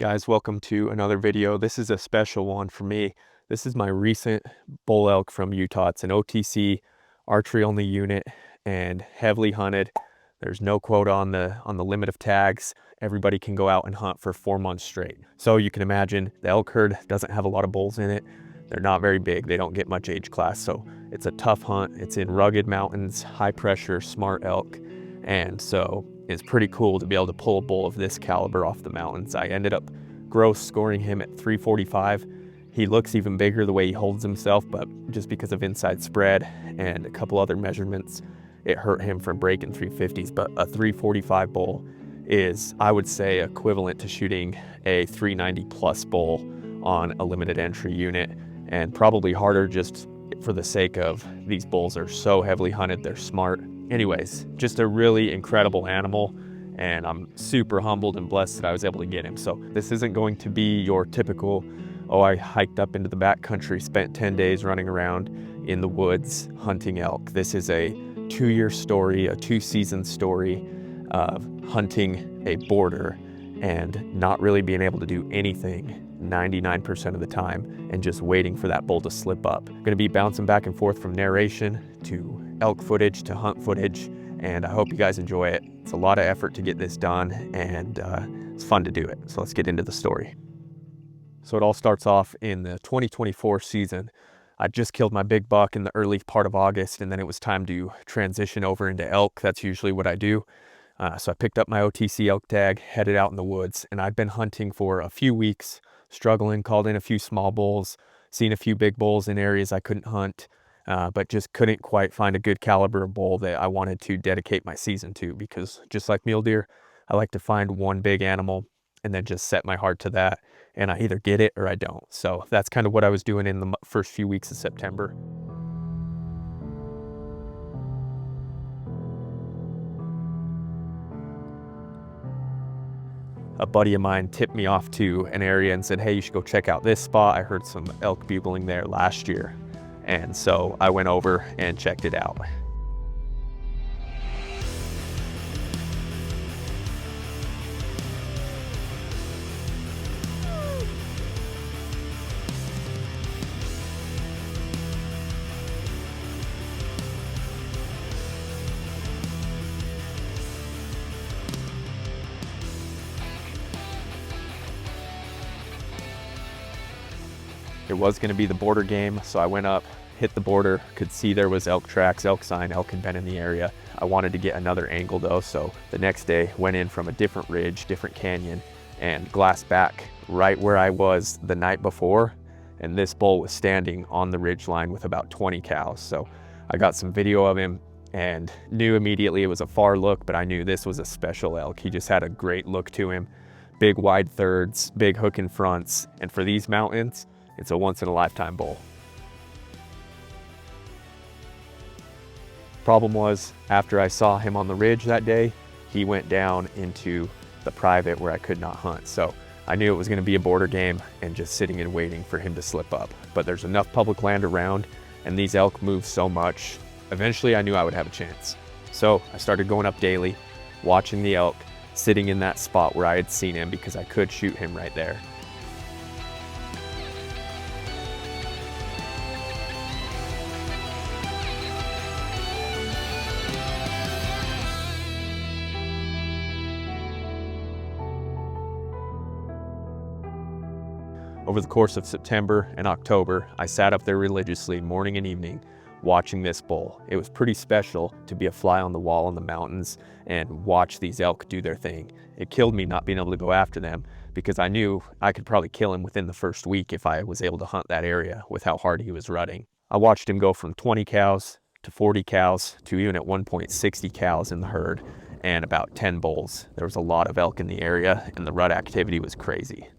Guys, welcome to another video. This is a special one for me. This is my recent bull elk from Utah. It's an OTC archery only unit and heavily hunted. There's no quota on the limit of tags. Everybody can go out and hunt for 4 months straight. So you can imagine the elk herd doesn't have a lot of bulls in it. They're not very big. They don't get much age class. So it's a tough hunt. It's in rugged mountains, high pressure, smart elk. And so it's pretty cool to be able to pull a bull of this caliber off the mountains. I ended up gross scoring him at 345. He looks even bigger the way he holds himself, but just because of inside spread and a couple other measurements, it hurt him from breaking 350s. But a 345 bull is, I would say, equivalent to shooting a 390 plus bull on a limited entry unit, and probably harder just for the sake of these bulls are so heavily hunted. They're smart. Anyways, just a really incredible animal, and I'm super humbled and blessed that I was able to get him. So this isn't going to be your typical, oh, I hiked up into the backcountry, spent 10 days running around in the woods hunting elk. This is a 2-year story, a 2-season story of hunting a border and not really being able to do anything 99% of the time and just waiting for that bull to slip up. I'm gonna be bouncing back and forth from narration to elk footage to hunt footage, and I hope you guys enjoy it. It's a lot of effort to get this done, and it's fun to do it. So let's get into the story. So it all starts off in the 2024 season. I just killed my big buck in the early part of August, and then it was time to transition over into elk. That's usually what I do. So I picked up my OTC elk tag, headed out in the woods, and I'd been hunting for a few weeks, struggling, called in a few small bulls, seen a few big bulls in areas I couldn't hunt, but just couldn't quite find a good caliber of bull that I wanted to dedicate my season to, because just like mule deer, I like to find one big animal and then just set my heart to that, and I either get it or I don't. So that's kind of what I was doing in the first few weeks of September. A buddy of mine tipped me off to an area and said, hey, you should go check out this spot. I heard some elk bugling there last year. And so I went over and checked it out. It was going to be the border game, so I went up, hit the border, could see there was elk tracks, elk sign, elk had been in the area. I wanted to get another angle though, so the next day went in from a different ridge, different canyon, and glassed back right where I was the night before, and this bull was standing on the ridge line with about 20 cows. So I got some video of him and knew immediately it was a far look, but I knew this was a special elk. He just had a great look to him. Big wide thirds, big hook in fronts, and for these mountains, it's a once-in-a-lifetime bull. Problem was, after I saw him on the ridge that day, he went down into the private where I could not hunt. So I knew it was going to be a border game and just sitting and waiting for him to slip up. But there's enough public land around, and these elk move so much. Eventually, I knew I would have a chance. So I started going up daily, watching the elk, sitting in that spot where I had seen him because I could shoot him right there. Over the course of September and October, I sat up there religiously morning and evening watching this bull. It was pretty special to be a fly on the wall in the mountains and watch these elk do their thing. It killed me not being able to go after them because I knew I could probably kill him within the first week if I was able to hunt that area with how hard he was rutting. I watched him go from 20 cows to 40 cows to even at one point 60 cows in the herd and about 10 bulls. There was a lot of elk in the area and the rut activity was crazy.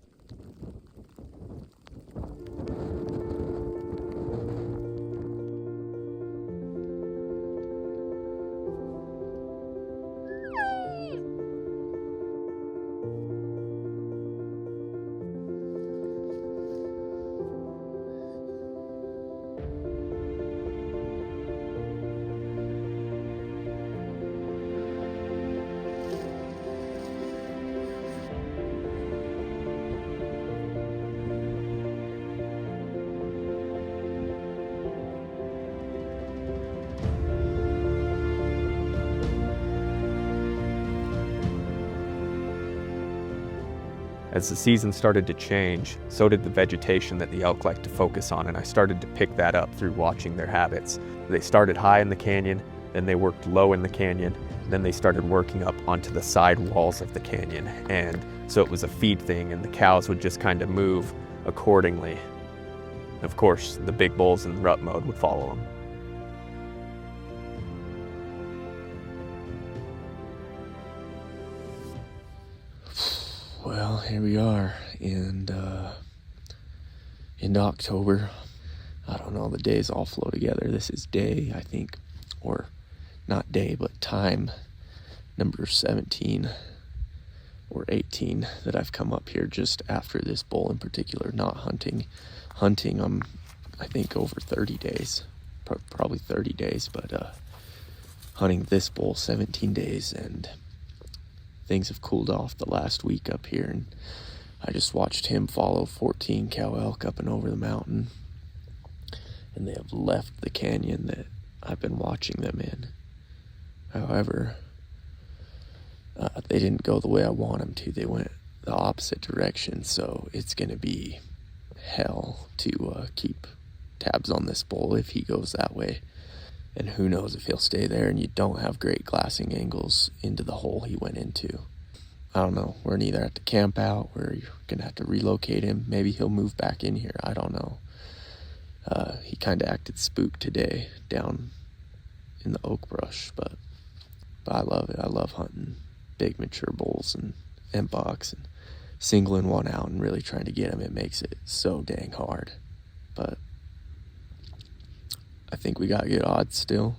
As the season started to change, so did the vegetation that the elk like to focus on, and I started to pick that up through watching their habits. They started high in the canyon, then they worked low in the canyon, then they started working up onto the side walls of the canyon, and so it was a feed thing, and the cows would just kind of move accordingly. Of course, the big bulls in rut mode would follow them. Well, here we are in October. I don't know, the days all flow together. This is day, I think, or not day, but time number 17 or 18 that I've come up here just after this bull in particular, not hunting. Hunting, I think over 30 days, probably 30 days, but hunting this bull 17 days, and things have cooled off the last week up here, and I just watched him follow 14 cow elk up and over the mountain, and they have left the canyon that I've been watching them in. However, they didn't go the way I want them to. They went the opposite direction, so it's going to be hell to keep tabs on this bull if he goes that way. And who knows if he'll stay there, and you don't have great glassing angles into the hole he went into. I don't know. We're gonna either have to camp out, or you're gonna have to relocate him. Maybe he'll move back in here. I don't know. He kind of acted spooked today down in the oak brush, but I love it. I love hunting big mature bulls and bucks, and singling one out and really trying to get him. It makes it so dang hard, but I think we got good odds still.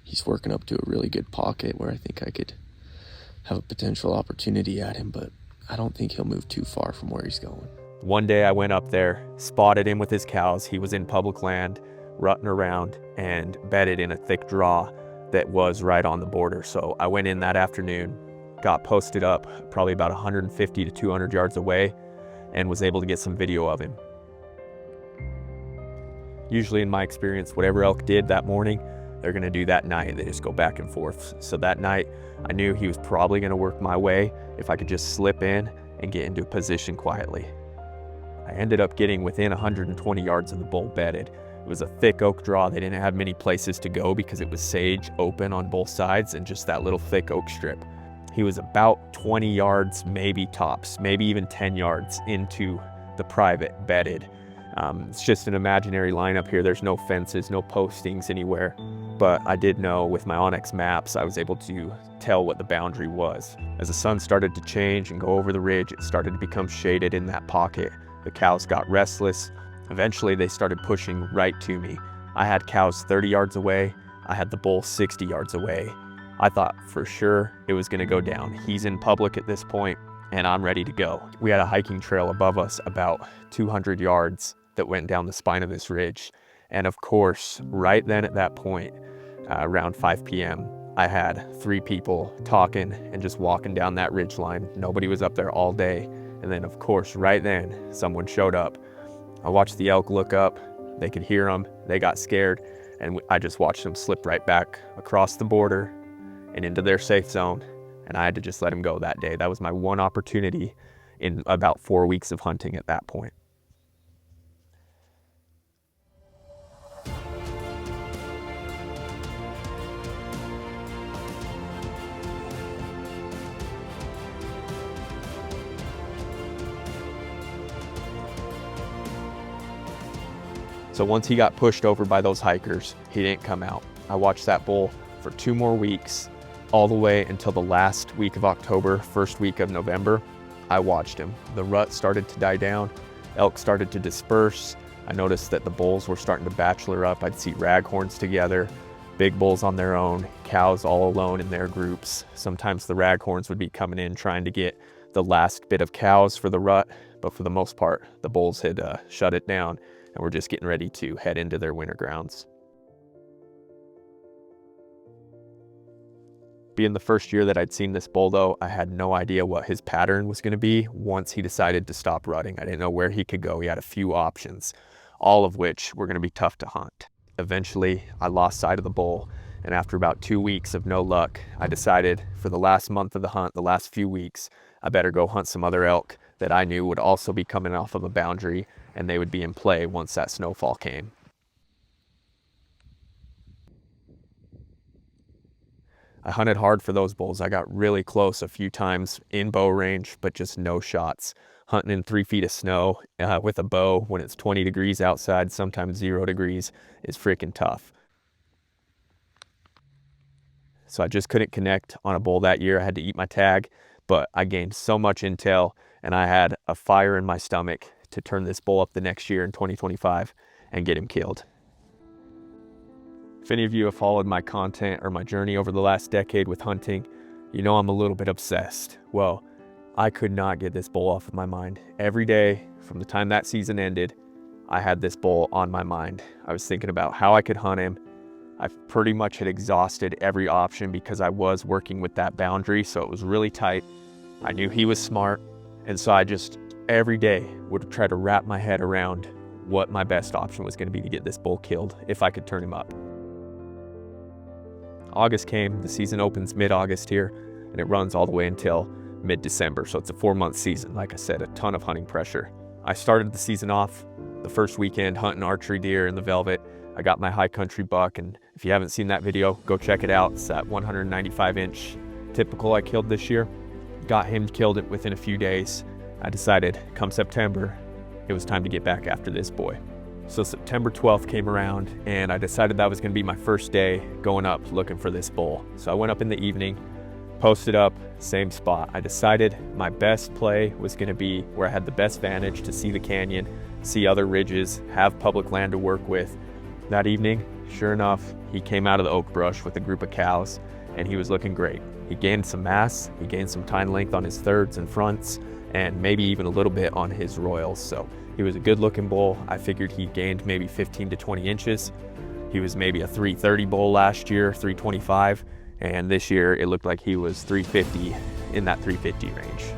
He's working up to a really good pocket where I think I could have a potential opportunity at him, but I don't think he'll move too far from where he's going. One day I went up there, spotted him with his cows. He was in public land, rutting around, and bedded in a thick draw that was right on the border. So I went in that afternoon, got posted up probably about 150 to 200 yards away, and was able to get some video of him. Usually in my experience, whatever elk did that morning, they're gonna do that night. They just go back and forth. So that night, I knew he was probably gonna work my way if I could just slip in and get into a position quietly. I ended up getting within 120 yards of the bull bedded. It was a thick oak draw. They didn't have many places to go because it was sage open on both sides and just that little thick oak strip. He was about 20 yards, maybe tops, maybe even 10 yards into the private bedded. It's just an imaginary line up here. There's no fences, no postings anywhere. But I did know with my Onyx maps, I was able to tell what the boundary was. As the sun started to change and go over the ridge, it started to become shaded in that pocket. The cows got restless. Eventually, they started pushing right to me. I had cows 30 yards away. I had the bull 60 yards away. I thought for sure it was gonna go down. He's in public at this point, and I'm ready to go. We had a hiking trail above us about 200 yards that went down the spine of this ridge. And of course, right then at that point, around 5 p.m., I had 3 people talking and just walking down that ridge line. Nobody was up there all day. And then of course, right then, someone showed up. I watched the elk look up. They could hear them. They got scared. And I just watched them slip right back across the border and into their safe zone. And I had to just let them go that day. That was my one opportunity in about 4 weeks of hunting at that point. So once he got pushed over by those hikers, he didn't come out. I watched that bull for 2 more weeks, all the way until the last week of October, first week of November. I watched him. The rut started to die down. Elk started to disperse. I noticed that the bulls were starting to bachelor up. I'd see raghorns together, big bulls on their own, cows all alone in their groups. Sometimes the raghorns would be coming in trying to get the last bit of cows for the rut, but for the most part, the bulls had shut it down, and we're just getting ready to head into their winter grounds. Being the first year that I'd seen this bull though, I had no idea what his pattern was gonna be once he decided to stop rutting. I didn't know where he could go. He had a few options, all of which were gonna be tough to hunt. Eventually, I lost sight of the bull, and after about 2 weeks of no luck, I decided for the last month of the hunt, the last few weeks, I better go hunt some other elk that I knew would also be coming off of a boundary, and they would be in play once that snowfall came. I hunted hard for those bulls. I got really close a few times in bow range, but just no shots. Hunting in 3 feet of snow with a bow when it's 20 degrees outside, sometimes 0 degrees, is freaking tough. So I just couldn't connect on a bull that year. I had to eat my tag, but I gained so much intel, and I had a fire in my stomach to turn this bull up the next year in 2025 and get him killed. If any of you have followed my content or my journey over the last decade with hunting, you know I'm a little bit obsessed. Well, I could not get this bull off of my mind. Every day from the time that season ended, I had this bull on my mind. I was thinking about how I could hunt him. I pretty much had exhausted every option because I was working with that boundary, so it was really tight. I knew he was smart, and so I just every day would try to wrap my head around what my best option was going to be to get this bull killed if I could turn him up. August came, the season opens mid-August here, and it runs all the way until mid-December, so it's a 4-month season. Like I said, a ton of hunting pressure. I started the season off the first weekend hunting archery deer in the velvet. I got my high country buck, and if you haven't seen that video, go check it out. It's that 195-inch typical I killed this year. Got him killed it within a few days. I decided come September, it was time to get back after this boy. So September 12th came around, and I decided that was gonna be my first day going up looking for this bull. So I went up in the evening, posted up, same spot. I decided my best play was gonna be where I had the best vantage to see the canyon, see other ridges, have public land to work with. That evening, sure enough, he came out of the oak brush with a group of cows, and he was looking great. He gained some mass, he gained some tine length on his thirds and fronts, and maybe even a little bit on his royals. So he was a good looking bull. I figured he gained maybe 15 to 20 inches. He was maybe a 330 bull last year, 325, and this year it looked like he was 350, in that 350 range.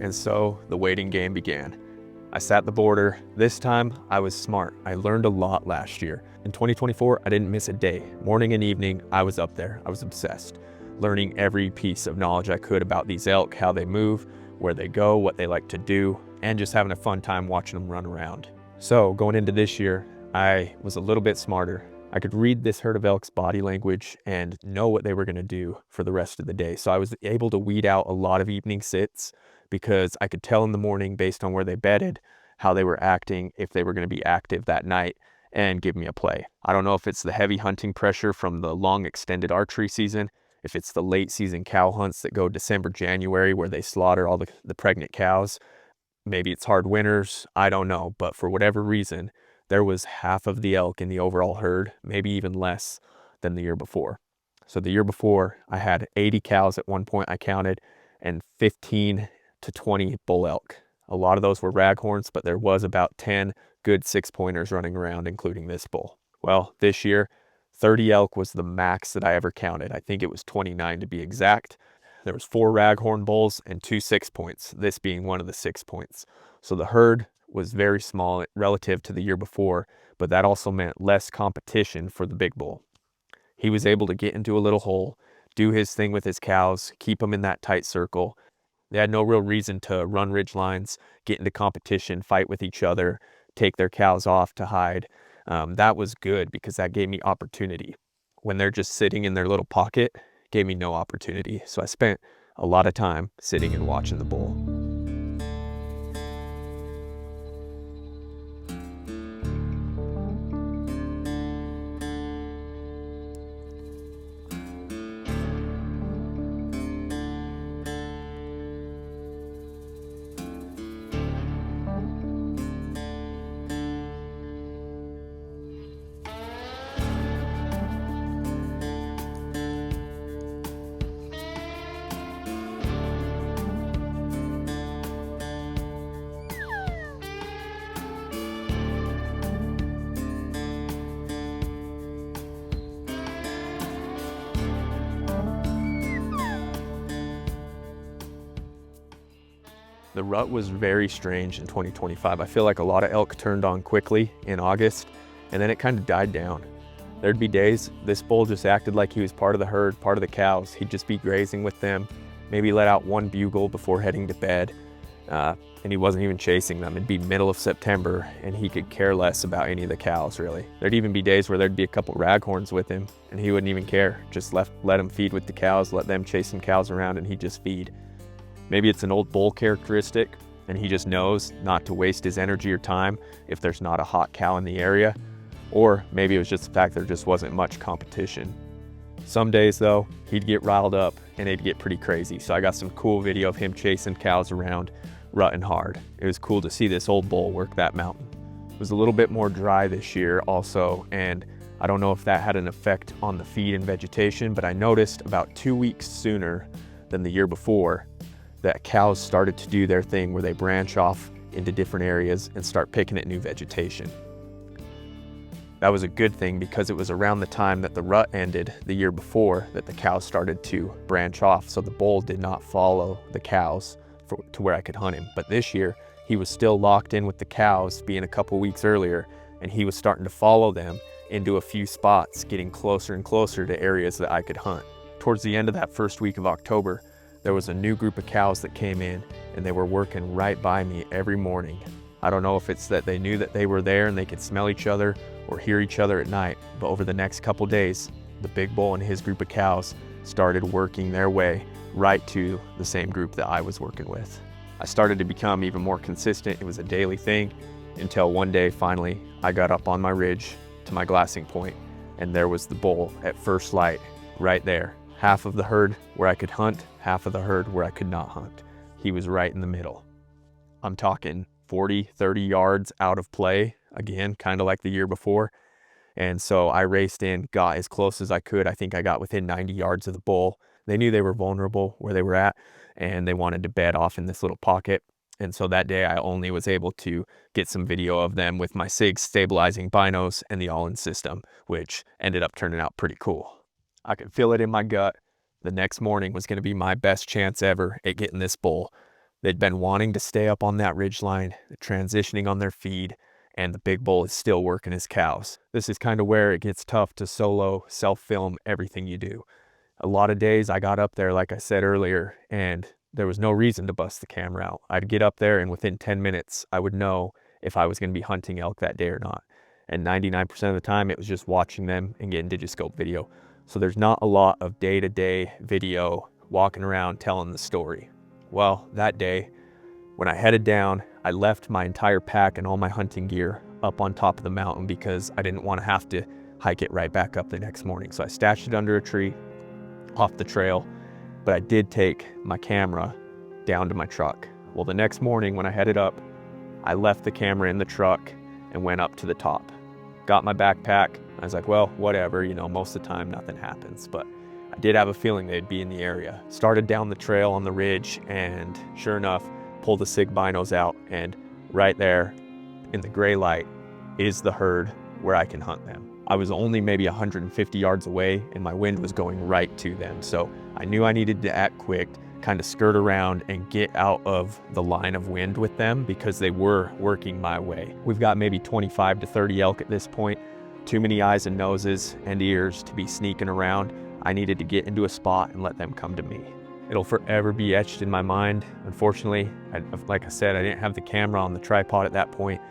And so the waiting game began. I sat the border. This time I was smart. I learned a lot last year. In 2024, I didn't miss a day. Morning and evening, I was up there. I was obsessed, learning every piece of knowledge I could about these elk, how they move, where they go, what they like to do, and just having a fun time watching them run around. So going into this year, I was a little bit smarter. I could read this herd of elk's body language and know what they were going to do for the rest of the day. So I was able to weed out a lot of evening sits because I could tell in the morning based on where they bedded, how they were acting, if they were going to be active that night, and give me a play. I don't know if it's the heavy hunting pressure from the long extended archery season, if it's the late season cow hunts that go December, January, where they slaughter all the pregnant cows. Maybe it's hard winters, I don't know, but for whatever reason, there was half of the elk in the overall herd, maybe even less than the year before. So the year before, I had 80 cows at one point I counted, and 15 to 20 bull elk. A lot of those were raghorns, but there was about 10 good 6-pointers running around, including this bull. Well, this year, 30 elk was the max that I ever counted. I think it was 29 to be exact. There was 4 raghorn bulls and 2 6-points, this being one of the 6 points. So the herd was very small relative to the year before, but that also meant less competition for the big bull. He was able to get into a little hole, do his thing with his cows, keep them in that tight circle. They had no real reason to run ridge lines, get into competition, fight with each other, take their cows off to hide. That was good because that gave me opportunity. When they're just sitting in their little pocket, it gave me no opportunity. So I spent a lot of time sitting and watching the bull. The rut was very strange in 2025. I feel like a lot of elk turned on quickly in August, and then it kind of died down. There'd be days this bull just acted like he was part of the herd, part of the cows. He'd just be grazing with them, maybe let out one bugle before heading to bed, and he wasn't even chasing them. It'd be middle of September, and he could care less about any of the cows, really. There'd even be days where there'd be a couple raghorns with him, and he wouldn't even care. Just let him feed with the cows, let them chase some cows around, and he'd just feed. Maybe it's an old bull characteristic, and he just knows not to waste his energy or time if there's not a hot cow in the area. Or maybe it was just the fact there just wasn't much competition. Some days though, he'd get riled up and it'd get pretty crazy. So I got some cool video of him chasing cows around, rutting hard. It was cool to see this old bull work that mountain. It was a little bit more dry this year also, and I don't know if that had an effect on the feed and vegetation, but I noticed about 2 weeks sooner than the year before that cows started to do their thing where they branch off into different areas and start picking at new vegetation. That was a good thing because it was around the time that the rut ended the year before that the cows started to branch off, so the bull did not follow the cows to where I could hunt him. But this year, he was still locked in with the cows being a couple weeks earlier, and he was starting to follow them into a few spots, getting closer and closer to areas that I could hunt. Towards the end of that first week of October, there was a new group of cows that came in, and they were working right by me every morning. I don't know if it's that they knew that they were there and they could smell each other or hear each other at night, but over the next couple days, the big bull and his group of cows started working their way right to the same group that I was working with. I started to become even more consistent. It was a daily thing until one day, finally, I got up on my ridge to my glassing point, and there was the bull at first light right there. Half of the herd where I could hunt, half of the herd where I could not hunt. He was right in the middle. I'm talking 40, 30 yards out of play, again, kind of like the year before. And so I raced in, got as close as I could. I think I got within 90 yards of the bull. They knew they were vulnerable where they were at, and they wanted to bed off in this little pocket. And so that day I only was able to get some video of them with my SIG stabilizing binos and the all-in system, which ended up turning out pretty cool. I could feel it in my gut. The next morning was going to be my best chance ever at getting this bull. They'd been wanting to stay up on that ridge line, transitioning on their feed, and the big bull is still working his cows. This is kind of where it gets tough to solo self-film everything you do. A lot of days I got up there, like I said earlier, and there was no reason to bust the camera out. I'd get up there and within 10 minutes, I would know if I was going to be hunting elk that day or not. And 99% of the time, it was just watching them and getting digiscope video. So there's not a lot of day-to-day video walking around telling the story. Well, that day, when I headed down, I left my entire pack and all my hunting gear up on top of the mountain because I didn't want to have to hike it right back up the next morning. So I stashed it under a tree off the trail, but I did take my camera down to my truck. Well, the next morning when I headed up, I left the camera in the truck and went up to the top. Got my backpack. I was like, well, whatever, you know, most of the time nothing happens, but I did have a feeling they'd be in the area. Started down the trail on the ridge, and sure enough, pulled the SIG binos out, and right there in the gray light is the herd where I can hunt them. I was only maybe 150 yards away, and my wind was going right to them. So I knew I needed to act quick, kind of skirt around and get out of the line of wind with them because they were working my way. We've got maybe 25 to 30 elk at this point. Too many eyes and noses and ears to be sneaking around. I needed to get into a spot and let them come to me. It'll forever be etched in my mind. Unfortunately, like I said, I didn't have the camera on the tripod at that point.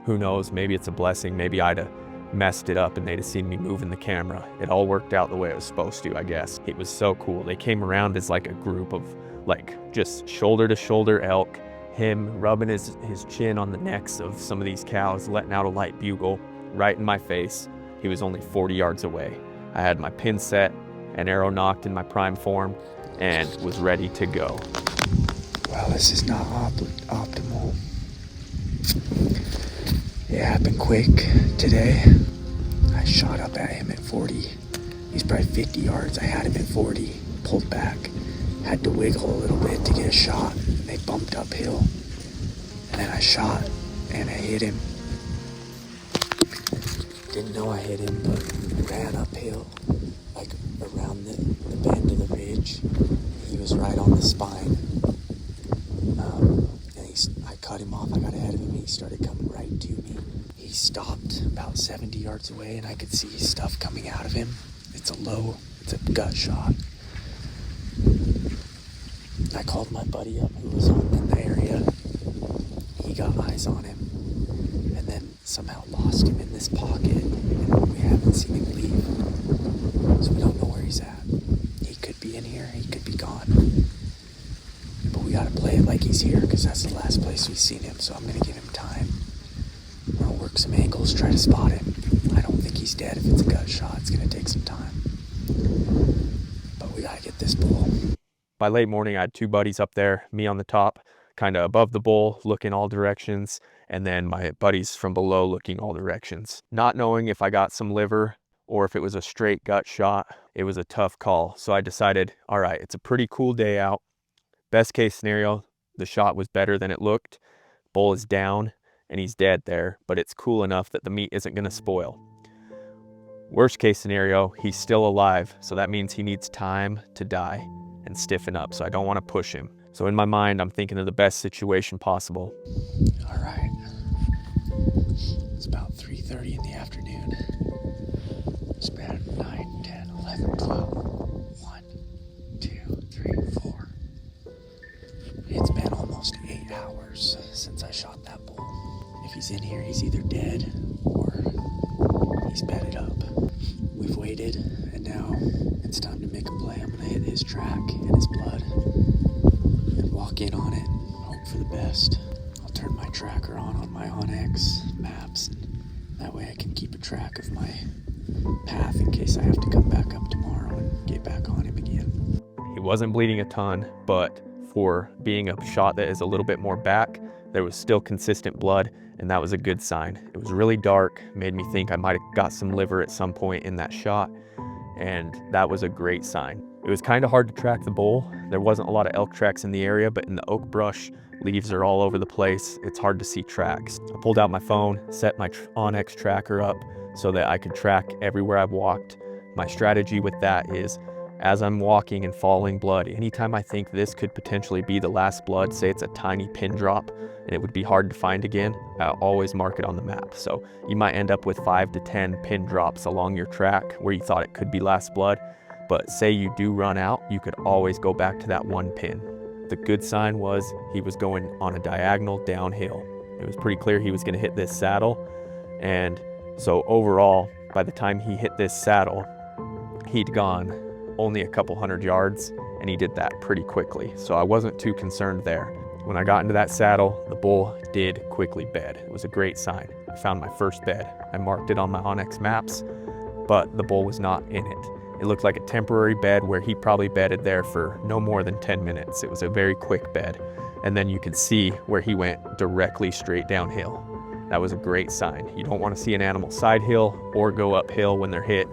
Who knows, maybe it's a blessing. Maybe I'd have messed it up and they'd have seen me moving the camera. It all worked out the way it was supposed to, I guess. It was so cool. They came around as like a group of like just shoulder to shoulder elk, him rubbing his chin on the necks of some of these cows, letting out a light bugle right in my face. He was only 40 yards away. I had my pin set, an arrow knocked in my prime form, and was ready to go. Well, this is not optimal. It happened quick today. I shot up at him at 40. He's probably 50 yards. I had him at 40, pulled back. Had to wiggle a little bit to get a shot. They bumped uphill. And then I shot and I hit him. Didn't know I hit him, but ran uphill, like around the bend of the ridge. He was right on the spine. And I cut him off. I got ahead of him. He started coming right to me. He stopped about 70 yards away, and I could see stuff coming out of him. It's a gut shot. I called my buddy up who was in the area. He got eyes on him, and then somehow lost him in this pocket, and we haven't seen him leave. So we don't know where he's at. He could be in here, he could be gone. But we gotta play it like he's here, because that's the last place we've seen him, so I'm gonna give him time. I'm gonna work some angles, try to spot him. I don't think he's dead. If it's a gut shot, it's gonna take some time. But we gotta get this bull. By late morning, I had two buddies up there, me on the top, kind of above the bull, looking all directions, and then my buddies from below looking all directions. Not knowing if I got some liver or if it was a straight gut shot, it was a tough call. So I decided, all right, it's a pretty cool day out. Best case scenario, the shot was better than it looked. Bull is down and he's dead there, but it's cool enough that the meat isn't gonna spoil. Worst case scenario, he's still alive, so that means he needs time to die and stiffen up, so I don't want to push him. So in my mind, I'm thinking of the best situation possible. All right. It's about 3:30 in the afternoon. It's been 9, 10, 11, 12. 1, 2, 3, 4. It's been almost 8 hours since I shot that bull. If he's in here, he's either dead or he's bedded up. We've waited, and now it's time to make a play. I'm gonna hit his track and his blood and walk in on it and hope for the best. I'll turn my tracker on my Onyx maps, and that way I can keep a track of my path in case I have to come back up tomorrow and get back on him again. He wasn't bleeding a ton, but for being a shot that is a little bit more back, there was still consistent blood, and that was a good sign. It was really dark, made me think I might have got some liver at some point in that shot, and that was a great sign. It was kind of hard to track the bull. There wasn't a lot of elk tracks in the area, but in the oak brush, leaves are all over the place. It's hard to see tracks. I pulled out my phone, set my Onyx tracker up so that I could track everywhere I've walked. My strategy with that is, as I'm walking and following blood, anytime I think this could potentially be the last blood, say it's a tiny pin drop and it would be hard to find again, I'll always mark it on the map. So you might end up with 5 to 10 pin drops along your track where you thought it could be last blood, but say you do run out, you could always go back to that one pin. The good sign was he was going on a diagonal downhill. It was pretty clear he was gonna hit this saddle, and so overall, by the time he hit this saddle, he'd gone only a couple hundred yards, and he did that pretty quickly. So I wasn't too concerned there. When I got into that saddle, the bull did quickly bed. It was a great sign. I found my first bed. I marked it on my Onyx maps, but the bull was not in it. It looked like a temporary bed where he probably bedded there for no more than 10 minutes. It was a very quick bed. And then you could see where he went directly straight downhill. That was a great sign. You don't want to see an animal side hill or go uphill when they're hit.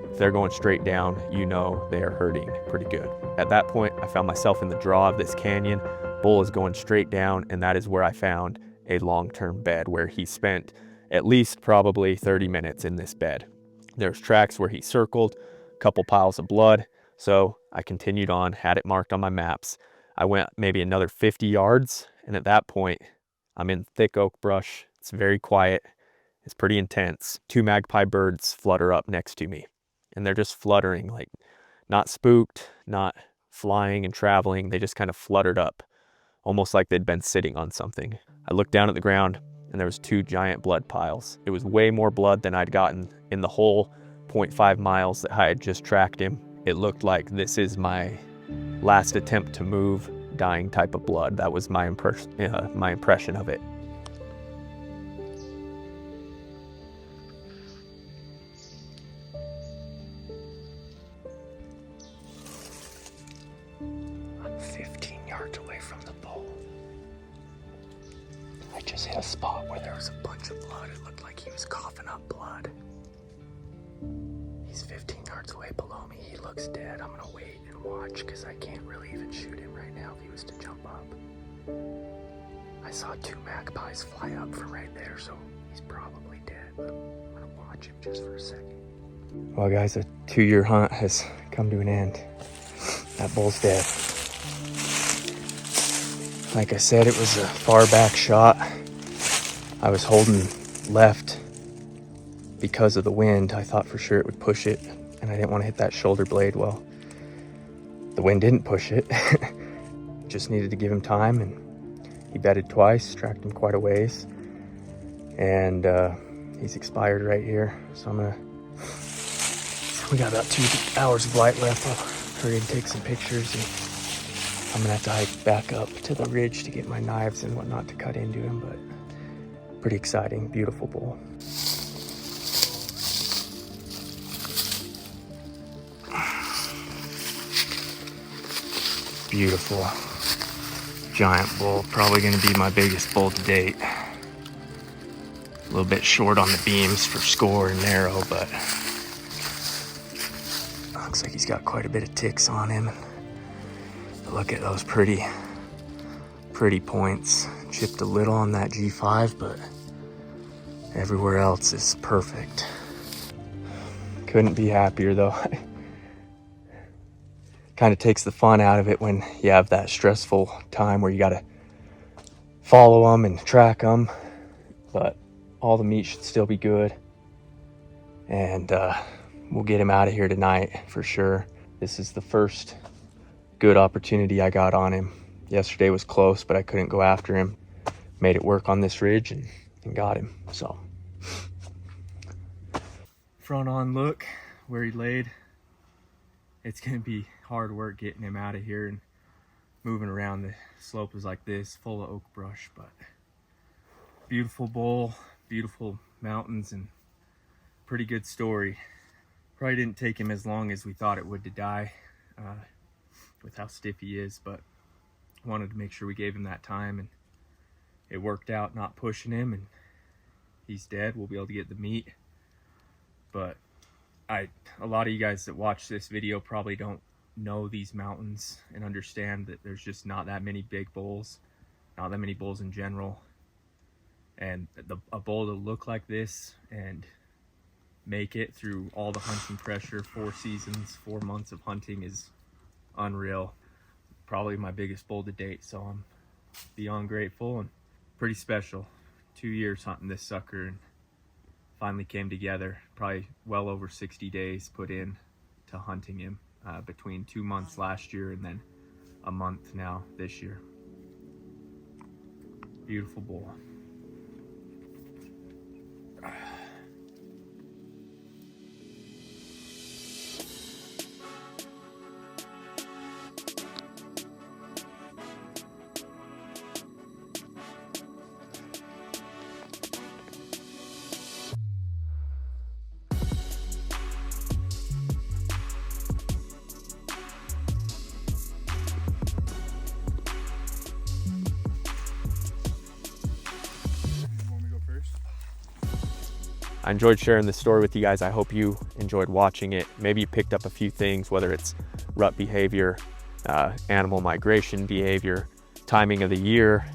If they're going straight down, you know they are hurting pretty good. At that point, I found myself in the draw of this canyon. Bull is going straight down, and that is where I found a long-term bed where he spent at least probably 30 minutes in this bed. There's tracks where he circled, a couple piles of blood, so I continued on, had it marked on my maps. I went maybe another 50 yards, and at that point, I'm in thick oak brush. It's very quiet. It's pretty intense. 2 magpie birds flutter up next to me, and they're just fluttering, like not spooked, not flying and traveling. They just kind of fluttered up, almost like they'd been sitting on something. I looked down at the ground, and there was 2 giant blood piles. It was way more blood than I'd gotten in the whole 0.5 miles that I had just tracked him. It looked like this is my last attempt to move, dying type of blood. That was my impression of it. I'm 15 yards away from the bull. I just hit a spot where there was a bunch of blood. It looked like he was coughing up blood. He's 15 yards away below me. He looks dead. I'm gonna wait and watch because I can't really even shoot him right now if he was to jump up. I saw 2 magpies fly up from right there, so he's probably dead, but I'm gonna watch him just for a second. Well guys, a 2-year hunt has come to an end. That bull's dead. Like I said, it was a far back shot. I was holding left because of the wind. I thought for sure it would push it, and I didn't want to hit that shoulder blade. Well, the wind didn't push it. Just needed to give him time, and he bedded twice, tracked him quite a ways, and he's expired right here. So we got about 2 hours of light left. I'll hurry and take some pictures, and I'm gonna have to hike back up to the ridge to get my knives and whatnot to cut into him, but pretty exciting, beautiful bull. Beautiful giant bull, probably gonna be my biggest bull to date. A little bit short on the beams for score and narrow, but looks like he's got quite a bit of ticks on him. But look at those pretty points. Chipped a little on that G5, but everywhere else is perfect. Couldn't be happier though. Kind of takes the fun out of it when you have that stressful time where you got to follow them and track them, but all the meat should still be good, and we'll get him out of here tonight for sure. This is the first good opportunity I got on him. Yesterday was close, but I couldn't go after him. Made it work on this ridge and got him. So front on look where he laid. It's gonna be hard work getting him out of here and moving around. The slope is like this, full of oak brush, but beautiful bull, beautiful mountains, and pretty good story. Probably didn't take him as long as we thought it would to die with how stiff he is, but wanted to make sure we gave him that time, and it worked out, not pushing him, and he's dead. We'll be able to get the meat. But a lot of you guys that watch this video probably don't know these mountains and understand that there's just not that many big bulls, not that many bulls in general. And a bull to look like this and make it through all the hunting pressure, 4 seasons, 4 months of hunting, is unreal. Probably my biggest bull to date, so I'm beyond grateful and pretty special. 2 years hunting this sucker, and finally came together. Probably well over 60 days put in to hunting him, between 2 months last year and then a month now this year. Beautiful bull. I enjoyed sharing this story with you guys. I hope you enjoyed watching it. Maybe you picked up a few things, whether it's rut behavior, animal migration behavior, timing of the year,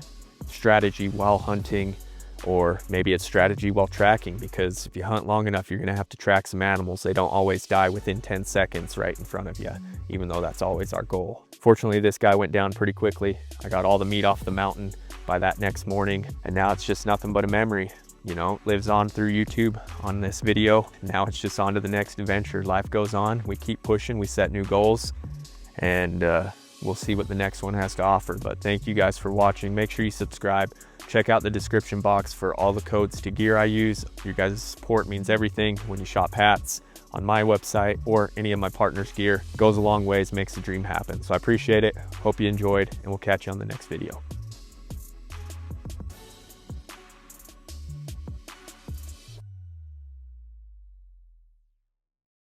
strategy while hunting, or maybe it's strategy while tracking, because if you hunt long enough, you're gonna have to track some animals. They don't always die within 10 seconds right in front of you, even though that's always our goal. Fortunately, this guy went down pretty quickly. I got all the meat off the mountain by that next morning, and now it's just nothing but a memory. You know, lives on through YouTube on this video. Now it's just on to the next adventure. Life goes on. We keep pushing. We set new goals, and we'll see what the next one has to offer. But thank you guys for watching. Make sure you subscribe. Check out the description box for all the codes to gear I use. Your guys' support means everything. When you shop hats on my website or any of my partners' gear, goes a long ways, makes the dream happen. So I appreciate it. Hope you enjoyed, and we'll catch you on the next video.